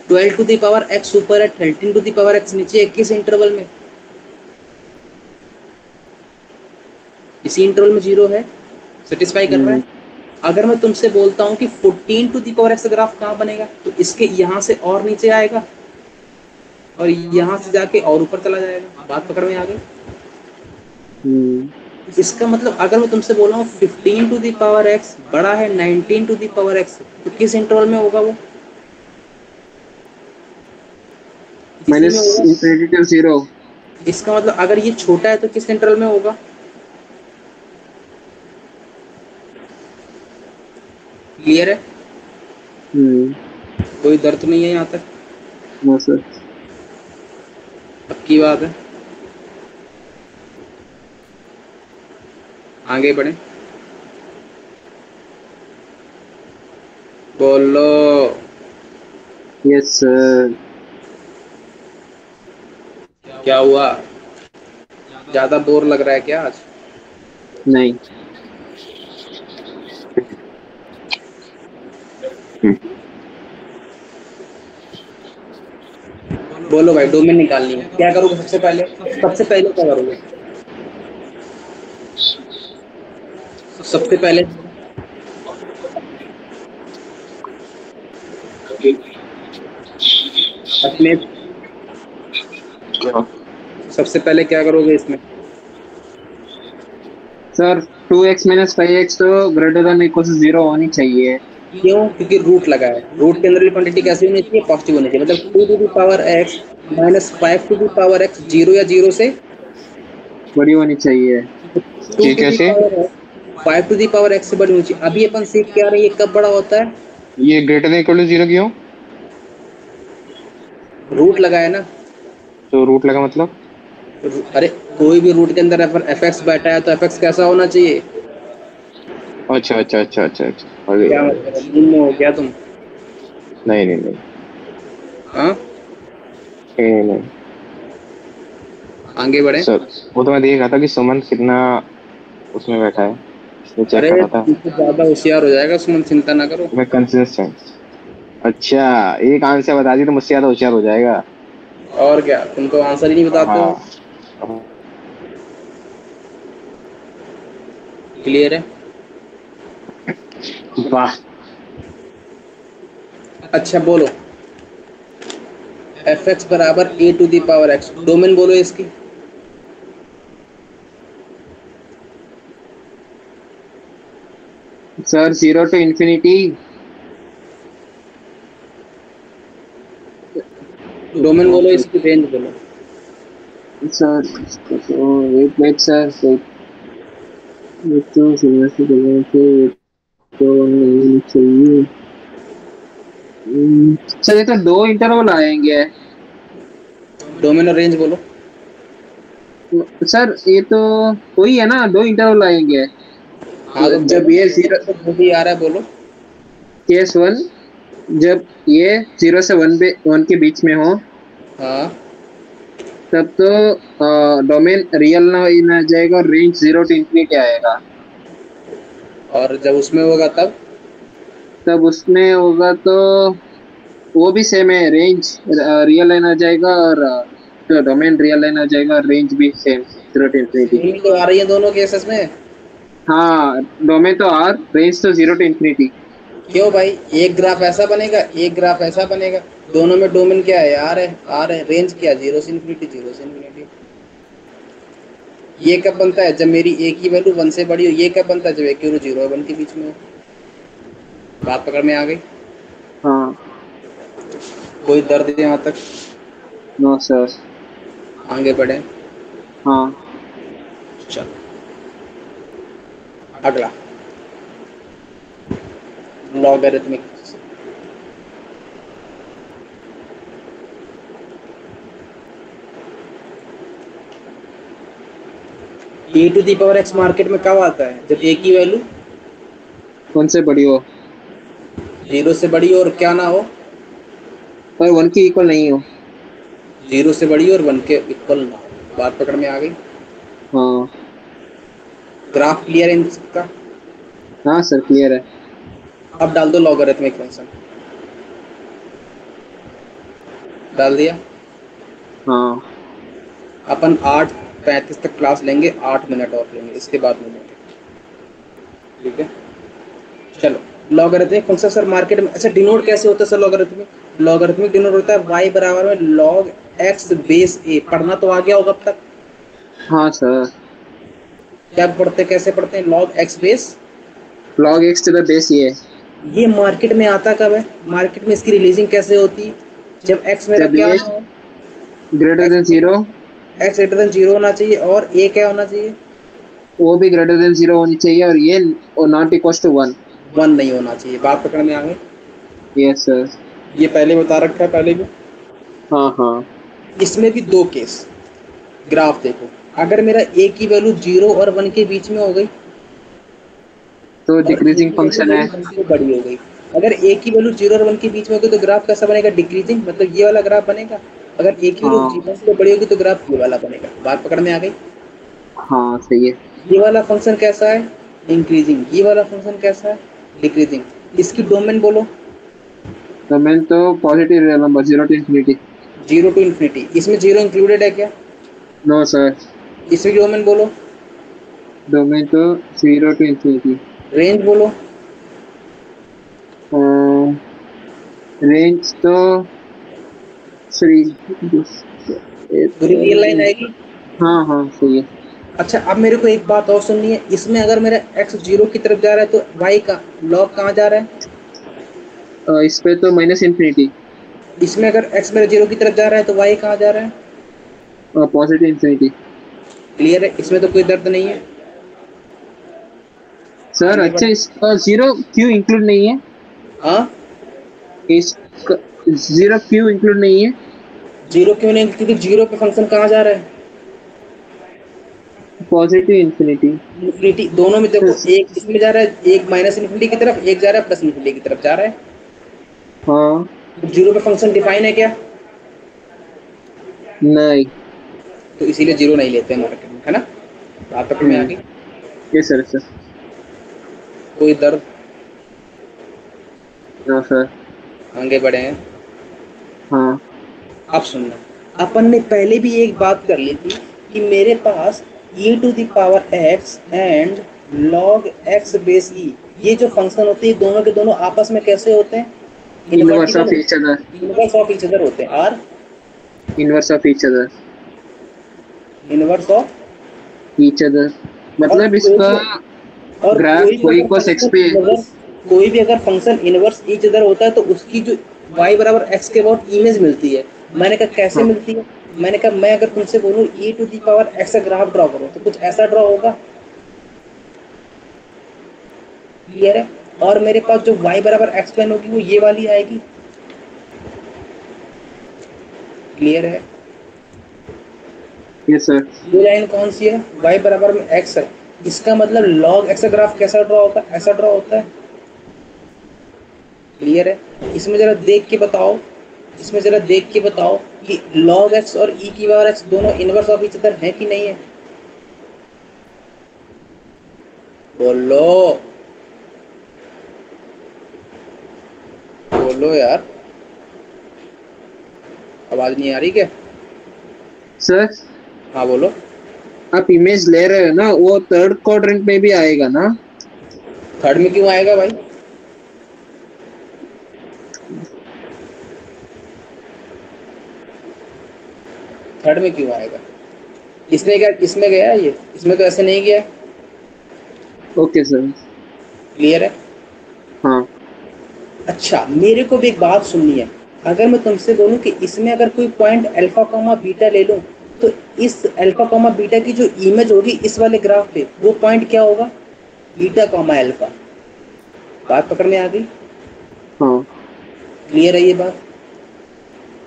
12 टू दी पावर x ऊपर है, 13 टू दी पावर x नीचे है, किस इंटरवल में? इसी इंटरवल में जीरो है, सेटिस्फाई कर रहा है। अगर मैं तुमसे बोलता हूँ कि 14 to the power x graph कहाँ बनेगा, तो इसके यहाँ से और नीचे आएगा और यहाँ से जाके और ऊपर चला जाएगा। बात पकड़ में आ गई? इसका मतलब अगर मैं तुमसे बोल रहा हूँ 15 टू दी पावर x बड़ा है 19 टू दी पावर x, तो किस इंटरवल में होगा वो? Minus infinity to 0। इसका मतलब अगर ये छोटा है तो किस इंटरवल में होगा? क्लियर है? कोई दर्द नहीं है यहाँ तक? No sir. पक्की बात है? आगे बढ़े, बोलो। Yes sir. क्या हुआ, ज्यादा बोर लग रहा है क्या आज? नहीं। बोलो भाई, डोमेन निकालनी है, क्या करोगे सबसे पहले? सबसे पहले क्या करोगे? सबसे पहले अपने सबसे पहले क्या करोगे इसमें? सर 2x माइनस 5x तो ग्रेटर देन इक्वल टू 0 होनी चाहिए। क्यों? क्योंकि रूट लगा है, रूट के अंदर की क्वांटिटी कैसी होनी चाहिए? पॉजिटिव होनी चाहिए। मतलब 2 to the power x minus 5 to the power x, zero या जीरो से बड़ी होनी चाहिए। ये कैसे? 5 टू दी पावर x से बड़ी होनी चाहिए। अभी अपन सीख के आ रहे हैं ये कब बड़ा होता है? ये ग्रेटर देन इक्वल टू 0 क्यों? रूट लगा है ना। तो रूट लगा मतलब? अरे कोई भी रूट के अंदर fx बैठा है तो fx कैसा होना चाहिए? अच्छा अच्छा अच्छा अच्छा अच्छा। क्या मतलब हो गया तुम? नहीं। हाँ नहीं। आगे बढ़े सर वो तो मैं देख रहा था कि सुमन कितना उसमें बैठा है, इसलिए चेक कर रहा था। ज्यादा होशियार हो जाएगा सुमन, चिंता ना करो। मैं कंसिस्टेंट। अच्छा एक आंसर बता दी तो मुझसे ज्यादा होशियार हो जाएगा। और क्या, तुम तो आंसर ही नहीं बताते हो। क्लियर है? वाह। अच्छा बोलो, fx बराबर a to the power x, domain बोलो इसकी। Sir 0 to infinity। डोमेन बोलो, इसकी रेंज बोलो। सर तो वेट वेट सर, ये तो सिग्नल से बोलने से तो नहीं चाहिए। सर ये तो 2 इंटरवल आएंगे। डोमेन और रेंज बोलो। सर ये तो वही है ना, 2 इंटरवल आएंगे। हाँ तो जब ये 0 जो भी आ रहा है बोलो। केस 1, जब ये 0 से 1 के बीच में हो, हाँ, तब तो डोमेन रियल ना जाएगा और रेंज 0 to infinity आएगा। और जब उसमें होगा तब उसमें होगा तो वो भी सेम है, रेंज रियल लाइन आ जाएगा और तो डोमेन रियल लाइन आ जाएगा और रेंज भी सेम 0 to infinity। सेम तो आ रही है दोनों केसेस में। हाँ, डोमेन तो आर, रेंज तो 0 to infinity। क्यों भाई, एक ग्राफ ऐसा बनेगा, एक ग्राफ ऐसा बनेगा। दोनों में डोमेन क्या है, आर है, रेंज क्या, 0 से इन्फिनिटी, 0 से इन्फिनिटी। ये कब बनता है, जब मेरी ए की वैल्यू 1 से बड़ी हो। ये कब बनता है, जब ए की वैल्यू 0 और 1 के बीच में हो। बात पकड़ में आ गई? हाँ। कोई दर्द है यहाँ तक? No sir. आगे बढ़े। हाँ। चलो अगला, logarithmic. e to the power x market में कब आता है, जब a की वैल्यू कौन से बड़ी हो? 0 से बड़ी हो और क्या ना हो, पर 1 की इक्वल नहीं हो। 0 से बड़ी हो और 1 के इक्वल ना हो। बात पकड़ में आ गई? हाँ। ग्राफ क्लियर है इसका? हाँ सर क्लियर है। अब डाल दो लॉगरिथमिक फंक्शन। डाल दिया? हाँ। अपन 8:35 तक क्लास लेंगे, 8 मिनट और लेंगे, इसके बाद मिलेंगे, ठीक है? चलो, लॉगरिथमिक फंक्शन सर मार्केट में अच्छा डिनोट कैसे होता है सर? लॉगरिथमिक डिनोट होता है y बराबर में log x बेस a। पढ़ना तो आ गया होगा अब तक? हाँ सर। क्या पढ़ते, कैसे पढ़ते हैं? log x base log x to the base ये मार्केट में आता कब है? मार्केट में इसकी रिलीजिंग कैसे होती है? जब x मेरा क्या हो, greater than 0, x greater than 0 होना चाहिए और a क्या होना चाहिए? वो भी ग्रेटर देन 0 होनी चाहिए और ये नॉट इक्वल टू 1। 1 नहीं होना चाहिए। बात पकड़ में आ गई? Yes sir. ये पहले बता रखा है पहले भी। हाँ हाँ। इसमें भी 2 केस। ग्राफ देखो, अगर मेरा a की वैल्यू 0 और 1 के बीच में हो गई तो डिक्रीजिंग फंक्शन है। बड़ी हो गई। अगर a की वैल्यू 0 और 1 के बीच में होगी तो ग्राफ कैसा बनेगा? डिक्रीजिंग, मतलब ये वाला ग्राफ बनेगा। अगर a की वैल्यू 0 से बड़ी होगी तो ग्राफ ये वाला बनेगा। बात पकड़ में आ गई? हाँ सही है। ये वाला फंक्शन कैसा है? इंक्रीजिंग। ये वाला फंक्शन कैसा है? डिक्रीजिंग। इसकी डोमेन बोलो। डोमेन तो positive real number 0 to infinity। 0 to infinity। इसमें 0 इंक्लूडेड है क्या? No sir. इसकी डोमेन बोलो। डोमेन तो 0 to infinity। रेंज बोलो। रेंज तो 3। पूरी रियल लाइन आएगी? हाँ हाँ सही है। अच्छा, अब मेरे को एक बात और सुननी है। इसमें अगर मेरा x 0 की तरफ जा रहा है तो y का log कहाँ जा रहा है? इस पे तो माइनस इन्फिनिटी। इसमें अगर x मेरा 0 की तरफ जा रहा है तो y कहाँ जा रहा है? Positive infinity. क्लियर है? इसमें तो कोई दर्द नहीं है सर। अच्छा इसका 0 क्यों इंक्लूड नहीं है? हाँ, इसका 0 क्यों इंक्लूड नहीं है? 0 क्यों नहीं? क्योंकि 0 पे फंक्शन कहाँ जा रहा है? Positive infinity. इन्फिनिटी। दोनों में देखो, एक इसमें जा रहा है, एक माइनस इन्फिनिटी की तरफ, एक जा रहा है प्लस इन्फिनिटी की तरफ जा रहा है। हाँ। 0 पे फंक्शन डिफाइन है क्या? नहीं। तो इसीलिए 0 नहीं लेते हैं मार्केट में, है ना? बात पकड़ में आ गई? Yes sir. सर कोई दर्द? No sir. आगे बढ़े हैं। हाँ। अब सुनना, अपन ने पहले भी एक बात कर ली थी कि मेरे पास e to the power x and log x base e, ये जो फंक्शन होते हैं दोनों के दोनों आपस में कैसे होते हैं? Inverse of each other. Inverse of each other होते हैं। और inverse of each other. Inverse of each other मतलब इसका और ग्राफ y cos x पे कोई भी अगर फंक्शन इनवर्स ईच अदर होता है तो उसकी जो y बराबर x के बहुत इमेज मिलती है। मैंने कहा कैसे हाँ मिलती है? मैंने कहा मैं अगर तुमसे बोलूं e to the power x का ग्राफ ड्रॉ करो तो कुछ ऐसा ड्रॉ होगा। क्लियर है? और मेरे पास जो y बराबर x प्लेन होगी वो ये वाली आएगी। क्लियर है? Yes sir. ये लाइन कौन सी है? y बराबर में x है। इसका मतलब log x का ग्राफ कैसा ड्रॉ होता है? ऐसा ड्रॉ होता है। क्लियर है? इसमें जरा देख के बताओ, इसमें जरा देख के बताओ कि log x और e की पावर x दोनों इनवर्स ऑफ ईच अदर है कि नहीं है? बोलो बोलो यार, आवाज नहीं आ रही क्या? सर हाँ बोलो। आप इमेज ले रहे हो ना, वो थर्ड क्वाड्रेंट में भी आएगा ना? थर्ड में क्यों आएगा भाई? थर्ड में क्यों आएगा? इसमें क्या, इसमें गया है ये? इसमें तो ऐसे नहीं गया। Okay sir. क्लियर है? हाँ अच्छा मेरे को भी एक बात सुननी है। अगर मैं तुमसे बोलूं कि इसमें अगर कोई पॉइंट अल्फा कॉमा बीटा ले लूं तो इस अल्फा कॉमा बीटा की जो इमेज होगी इस वाले ग्राफ पे वो पॉइंट क्या होगा? Beta comma alpha. बात पकड़ में आ गई? हाँ क्लियर है ये बात?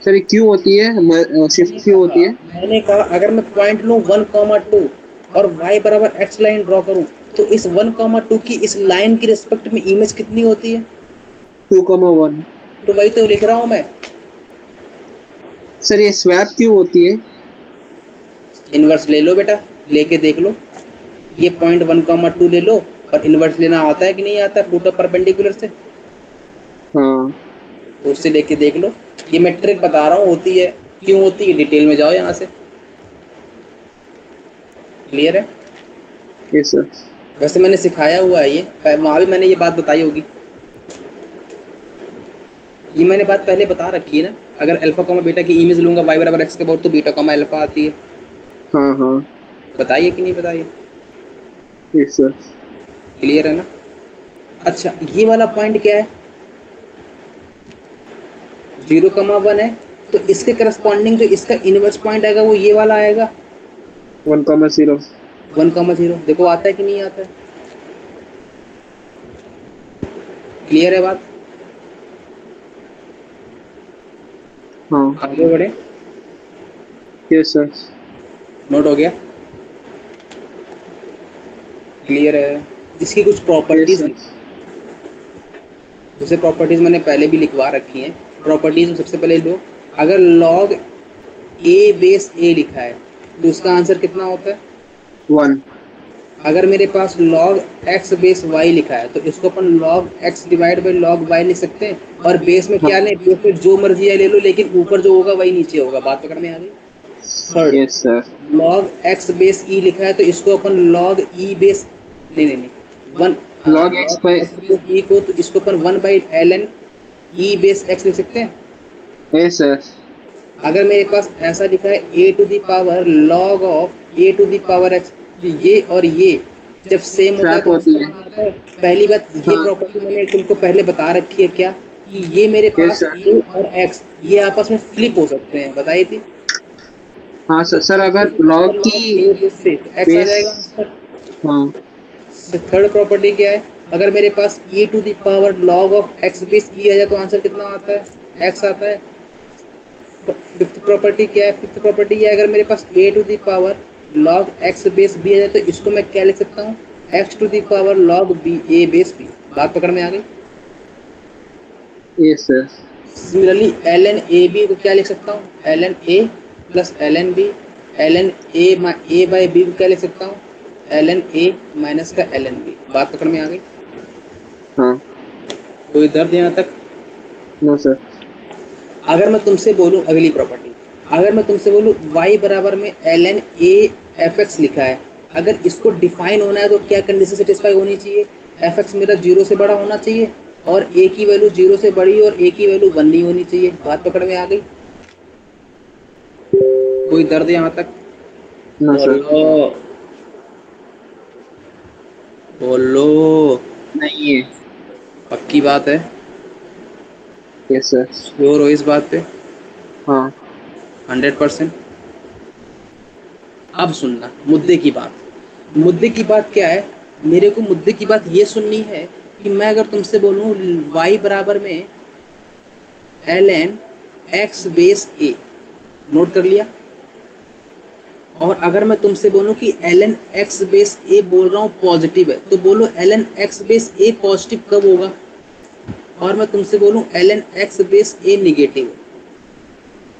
सर ये क्यों होती है, शिफ्ट क्यों होती है? मैंने कहा अगर मैं पॉइंट लूं 1,2 और y बराबर x लाइन ड्रॉ करूं तो इस 1,2 की इस लाइन की रिस्पेक्ट में इमेज कितनी होती है? 2,1। तो वही तो लिख रहा हूं मैं। सर ये स्वैप क्यों होती है? इनवर्स ले लो बेटा, लेके देख लो। ये पॉइंट 1,2 ले लो और इनवर्स लेना आता है कि नहीं आता है टू परपेंडिकुलर से? हाँ तो उससे लेके देख लो। ये मैं ट्रिक बता रहा हूँ, होती है। क्यों होती है डिटेल में जाओ यहाँ से। क्लियर है? Yes sir. वैसे मैंने सिखाया हुआ है ये, वहाँ भी मैंने ये बात बताई होगी। ये मैंने बात पहले बता रखी है ना। अगर अल्फा कॉमा बीटा की इमेज लूंगा y बराबर x के बाद तो बीटा कॉमा अल्फा आती है। हाँ हाँ बताइए कि नहीं बताइए? Yes sir. क्लियर है ना? अच्छा ये वाला पॉइंट क्या है? 0,1 है तो इसके करस्पॉन्डिंग जो इसका इनवर्स पॉइंट आएगा वो ये वाला आएगा 1,0। 1,0। देखो आता है कि नहीं आता है? क्लियर है बात? हाँ आगे बढ़े। Yes sir. नोट हो गया? क्लियर है? इसकी कुछ प्रॉपर्टीज हैं। जैसे प्रॉपर्टीज मैंने पहले भी लिखवा रखी हैं। प्रॉपर्टीज में सबसे पहले लो, अगर log a बेस a लिखा है तो उसका आंसर कितना होता है? 1। अगर मेरे पास log x बेस y लिखा है तो इसको अपन log x divide by log y लिख सकते हैं। और बेस में क्या लें? बेस में जो मर्जी है ले लो, लेकिन ऊपर जो होगा वही नीचे होगा। बात पकड़ में आ गई? Third, yes sir. log x base e लिखा है तो इसको अपन log e बेस नहीं 1 log x by e को तो इसको अपन 1 by ln e base x लिख सकते हैं। Yes sir. अगर मेरे पास ऐसा लिखा है a to the power log of a to the power x, तो ये और ये जब सेम होता है Swap तो होती है। आता है। पहली बात ये हाँ। प्रॉपर्टी मैंने तुमको पहले बता रखी है क्या, कि ये मेरे Yes, पास sir. a और x ये आपस में फ्लिप हो सकते हैं। बताई थी? हाँ सर। सर अगर log की a बेस से तो x आ जाएगा आंसर। हाँ थर्ड प्रॉपर्टी क्या है? अगर मेरे पास e to the power log of x base e आ जाए तो आंसर कितना आता है? x आता है। फिफ्थ प्रॉपर्टी क्या है? फिफ्थ प्रॉपर्टी ये अगर मेरे पास a to the power log x base b आ जाए तो इसको मैं क्या लिख सकता हूँ? x to the power log b a base b। बात पकड़ में आ गई? Yes sir. Similarly ln a b को क्या लिख सकता हूँ? ln a plus ln b। ln a by b को क्या लिख सकता हूँ? ln a माइनस का ln b। बात पकड़ में आ गई? हाँ। कोई दर्द यहाँ तक? No sir. अगर मैं तुमसे बोलूं अगली प्रॉपर्टी, अगर मैं तुमसे बोलूं y बराबर में ln a fx लिखा है, अगर इसको डिफाइन होना है तो क्या कंडीशन सेटिस्फाई होनी चाहिए? fx मेरा 0 से बड़ा होना चाहिए और a की वैल्यू 0 से बड़ी और a की वैल्यू 1 नहीं होनी चाहिए। बात पकड़ में आ गई? कोई दर्द यहाँ तक? No sir. बोलो। नहीं है। पक्की बात है? Yes sir. श्योर हो इस बात पे? हाँ 100%? अब सुनना मुद्दे की बात। मुद्दे की बात क्या है? मेरे को मुद्दे की बात ये सुननी है कि मैं अगर तुमसे बोलूं y बराबर में ln x base a, note कर लिया? और अगर मैं तुमसे बोलूं कि ln x बेस a बोल रहा हूँ पॉजिटिव है, तो बोलो ln x base a positive कब होगा? और मैं तुमसे बोलूं ln x base a negative है,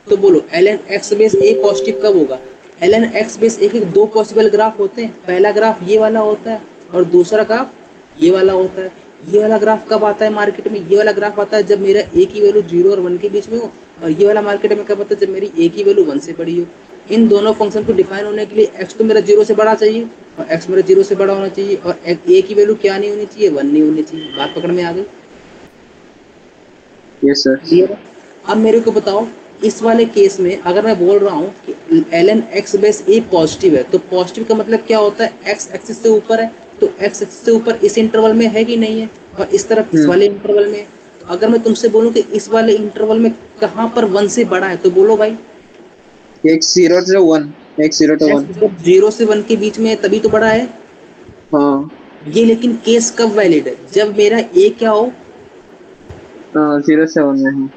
तो बोलो ln x base a positive कब होगा? ln x बेस a के दो पॉसिबल ग्राफ होते हैं। पहला ग्राफ ये वाला होता है और दूसरा ग्राफ ये वाला होता है। ये वाला ग्राफ कब आता है मार्केट में? ये वाला ग्राफ आता है जब मेरा a की वैल्यू 0 और 1 के बीच में हो। और ये वाला मार्केट में कब आता है? जब मेरी a की वैल्यू 1 से बड़ी हो। इन दोनों फंक्शन को डिफाइन होने के लिए x तो मेरा 0 से बड़ा चाहिए और x मेरा 0 से बड़ा होना चाहिए और a की वैल्यू क्या नहीं होनी चाहिए? 1 नहीं होनी चाहिए। बात पकड़ में आ गई? Yes sir. क्लियर है? अब मेरे को बताओ, इस वाले केस में अगर मैं बोल रहा हूँ कि ln x base a positive है, तो पॉजिटिव का मतलब क्या होता है? x एक्सिस से ऊपर है, तो x एक्सिस से ऊपर इस इंटरवल में है कि नहीं है? और इस तरफ इस वाले इंटरवल में। तो अगर मैं तुमसे बोलूँ कि इस वाले इंटरवल में कहाँ पर 1 से बड़ा है, तो बोलो भाई। x0 से 1, x0 to 1। जब 0 से 1 के बीच में है तभी तो बड़ा है। हाँ ये लेकिन केस कब वैलिड है? जब मेरा a क्या हो? 0 से 1 में है।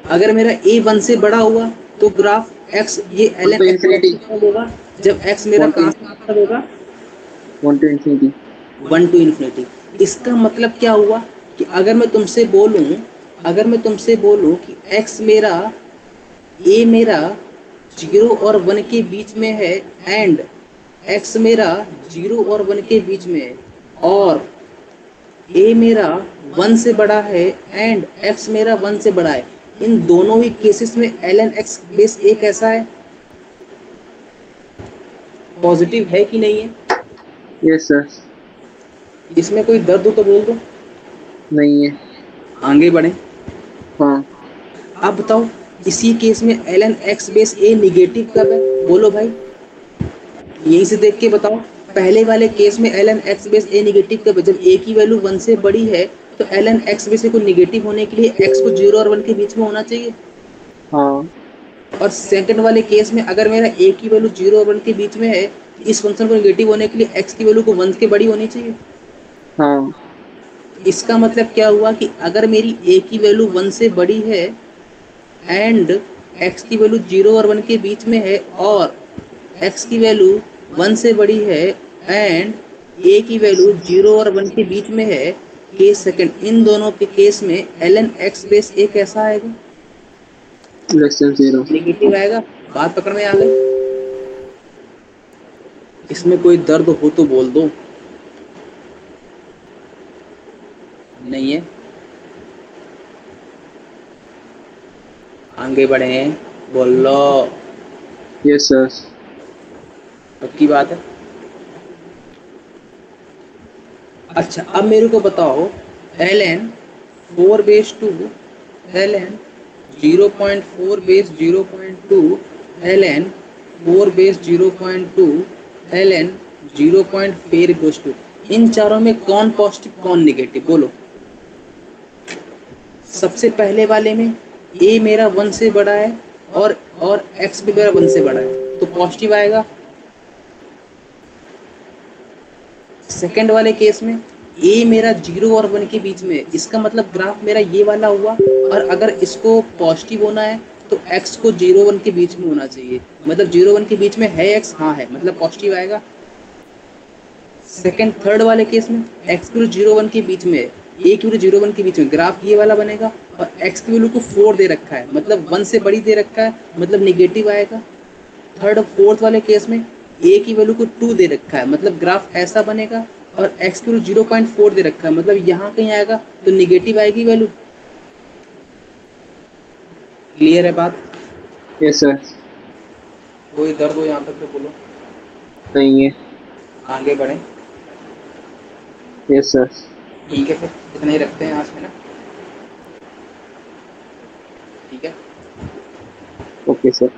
अगर मेरा a 1 से बड़ा हुआ तो ग्राफ x ये 1 ln to x infinity। कब होगा? जब x मेरा 1 to कहाँ से कहाँ होगा? 1 to infinity। 1 to infinity. इसका मतलब क्या हुआ कि अगर मैं तुमसे बोलूं कि x मेरा a मेरा 0 और 1 के बीच में है एंड x मेरा 0 और 1 के बीच में है और a मेरा 1 से बड़ा है एंड x मेरा 1 से बड़ा है, इन दोनों ही केसेस में ln x बेस a कैसा है? पॉजिटिव है कि नहीं है? Yes sir. इसमें कोई दर्द हो तो बोल दो। नहीं है। आगे बढ़े। हाँ अब बताओ, इसी केस में ln x base a negative कब है? बोलो भाई, यहीं से देख के बताओ। पहले वाले केस में ln x base a negative कब है? जब a की वैल्यू 1 से बड़ी है, तो ln x बेस a को निगेटिव होने के लिए x को 0 और 1 के बीच में होना चाहिए। हाँ और सेकंड वाले केस में अगर मेरा a की वैल्यू 0 और 1 के बीच में है, इस फंक्शन को निगेटिव होने के लिए x की वैल्यू को 1 के बड़ी होनी चाहिए। हाँ इसका मतलब क्या हुआ कि अगर मेरी a की वैल्यू 1 से बड़ी है एंड x की वैल्यू 0 और 1 के बीच में है और x की वैल्यू 1 से बड़ी है एंड a की वैल्यू 0 और 1 के बीच में है, केस सेकंड, इन दोनों के केस में ln x बेस a कैसा आएगा? Less than 0। नेगेटिव आएगा। बात पकड़ में आ गई? इसमें कोई दर्द हो तो बोल दो। नहीं है? आगे बढ़े, बोलो। Yes sir. पक्की बात है? अच्छा, अब मेरे को बताओ, ln 4 base 2 ln 0.4 base 0.2 ln 4 base 0.2 ln 0.4 equals to, इन चारों में कौन पॉजिटिव कौन निगेटिव? बोलो। सबसे पहले वाले में a मेरा 1 से बड़ा है और x भी मेरा 1 से बड़ा है, तो पॉजिटिव आएगा। सेकंड वाले केस में a मेरा 0 और 1 के बीच में है, इसका मतलब ग्राफ मेरा ये वाला हुआ और अगर इसको पॉजिटिव होना है तो x को 0 1 के बीच में होना चाहिए, मतलब 0 1 के बीच में है x, हाँ है, मतलब पॉजिटिव आएगा। सेकंड थर्ड वाले केस में x की वैल्यू 0 1 के बीच में है, a की वैल्यू 0 1 के बीच में, ग्राफ ये वाला बनेगा और x की वैल्यू को 4 दे रखा है, मतलब 1 से बड़ी दे रखा है, मतलब निगेटिव आएगा। थर्ड फोर्थ वाले केस में a की वैल्यू को 2 दे रखा है, मतलब ग्राफ ऐसा बनेगा और x की वैल्यू 0.4 दे रखा है, मतलब यहाँ कहीं आएगा तो निगेटिव आएगी वैल्यू। क्लियर है बात? Yes sir. कोई दर्द हो यहाँ तक तो बोलो। नहीं है। आगे बढ़े। Yes sir. ठीक है, फिर इतना ही रखते हैं आज में ना। ठीक है। Okay sir.